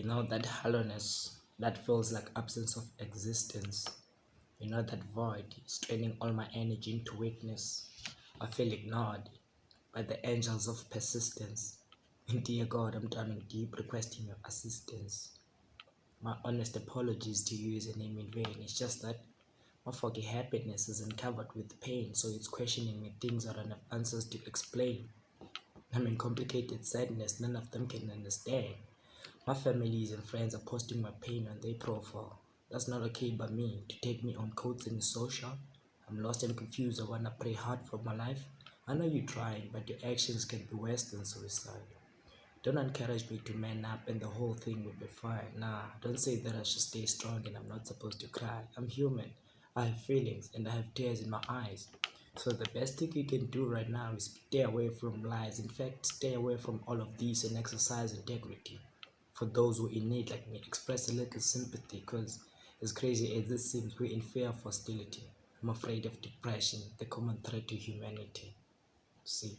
That hollowness that feels like absence of existence. That void is draining all my energy into weakness. I feel ignored by the angels of persistence. Dear God, I'm drowning deep, requesting your assistance. My honest apologies to you is a name in vain. It's just that my foggy happiness isn't covered with pain, so it's questioning me things I don't have answers to explain. I'm in complicated sadness, none of them can understand. My families and friends are posting my pain on their profile. That's not okay by me to take me on quotes in social. I'm lost and confused. I wanna pray hard for my life. I know you're trying, but your actions can be worse than suicide. Don't encourage me to man up and the whole thing will be fine. Nah, don't say that I should stay strong and I'm not supposed to cry. I'm human. I have feelings and I have tears in my eyes. So the best thing you can do right now is stay away from lies. In fact, stay away from all of these and exercise integrity. For those who in need like me, express a little sympathy, because as crazy as this seems, we're in fear of hostility. I'm afraid of depression, the common threat to humanity. See.